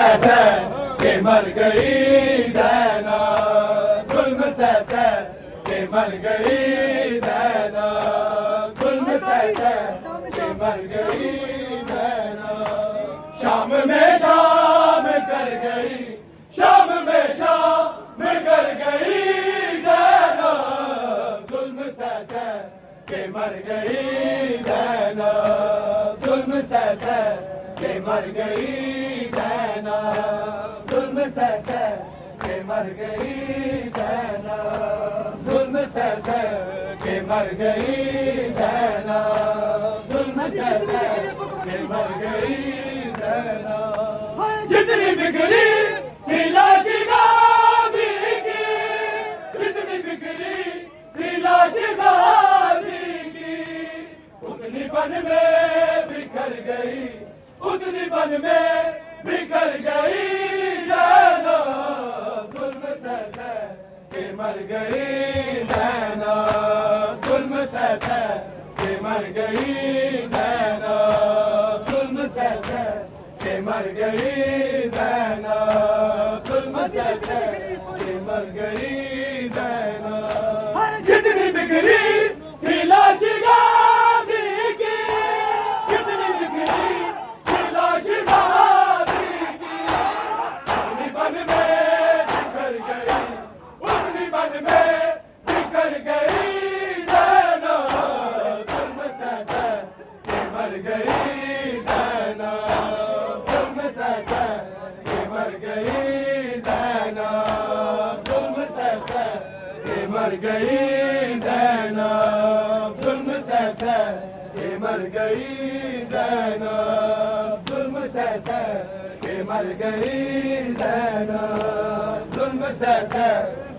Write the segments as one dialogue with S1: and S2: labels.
S1: के मर गई ज़ैनब, जुल्म से के मर गई ज़ैनब, जुल्म से के मर गई ज़ैनब। शाम में शाम कर गई, शाम में शाम कर गई ज़ैनब, जुल्म से के मर गई ज़ैनब, जुल्म से के मर गई ज़ैनब, जुल्म से के मर गई ज़ैनब, जुल्म से के मर गई ज़ैनब, जुल्म से के मर गई ज़ैनब। जितनी बिखरी थी लाश गाज़ी की, जितनी बिखरी थी लाश गाज़ी की, उतनी बन में बिखर गई, उतनी बन में बिखर गई ज़ैनब, जुल्म से के मर गई ज़ैनब, जुल्म से के मर गई ज़ैनब, जुल्म से के मर गई ज़ैनब, जुल्म से के मर गई ज़ैनब। जितनी बिखरी थी लाश गाज़ी की, जितनी बिखरी थी लाश गाज़ी की, उतनी बन में बिखर गई, उतनी बन में बिखर गई ज़ैनब, जुल्म से के मर गई ज़ैनब, जुल्म से के मर गई ज़ैनब, जुल्म से के मर गई ज़ैनब, जुल्म से के मर गई ज़ैनब, जुल्म से के मर गई ज़ैनब, जुल्म से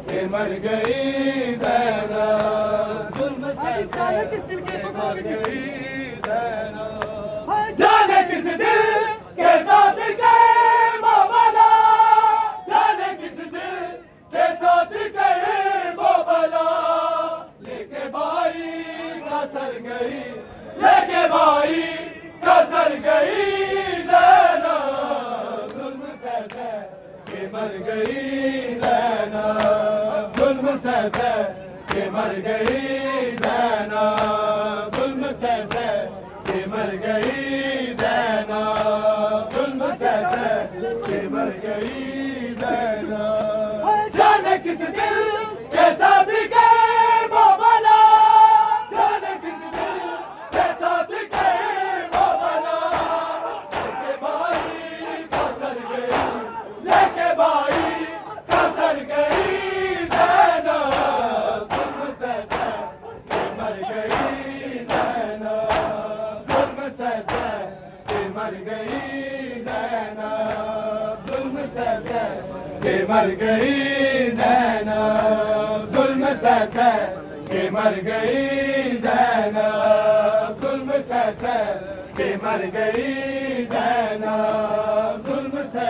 S1: के मर गई ज़ैनब, जुल्म से के मर गई ज़ैनब। जाने किस दिल के साथ गए वो बला, जाने किस दिल के साथ गए वो बला, लेके भाई का सर गई, लेके भाई का सर गई ज़ैनब, जुल्म से के मर गई ज़ैनब, जुल्म से के मर गई ज़ैनब, जुल्म से के मर गई ज़ैनब, जुल्म से के मर गई ज़ैनब। जाने किस दिल के साथ गए वो बला, जाने किस दिल के साथ गए वो बला, लेके भाई का सर गई, लेके भाई का सर गई ज़ैनब, जुल्म से के मर गई ज़ैनब, जुल्म से के मर गई ज़ैनब, जुल्म से के मर गई ज़ैनब, जुल्म से के मर गई ज़ैनब, जुल्म से के मर गई ज़ैनब, जुल्म से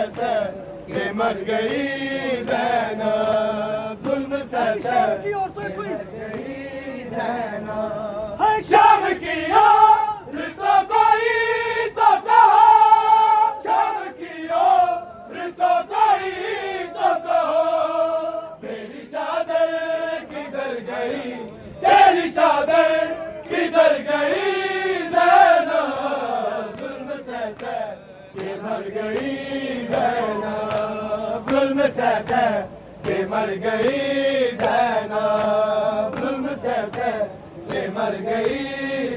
S1: के मर गई ज़ैनब, जुल्म से के मर गई ज़ैनब। शाम की ओर तो कोई तो कहो, शाम की ओर तो कोई तो कहो, तेरी चादर किधर गई, तेरी चादर किधर गई ज़ैनब, जुल्म से के मर गई ज़ैनब, जुल्म से के मर गई ज़ैनब, जुल्म से के मर गई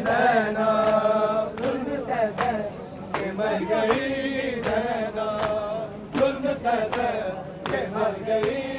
S1: ज़ैनब, जुल्म से के मर गई ज़ैनब, जुल्म से के मर गई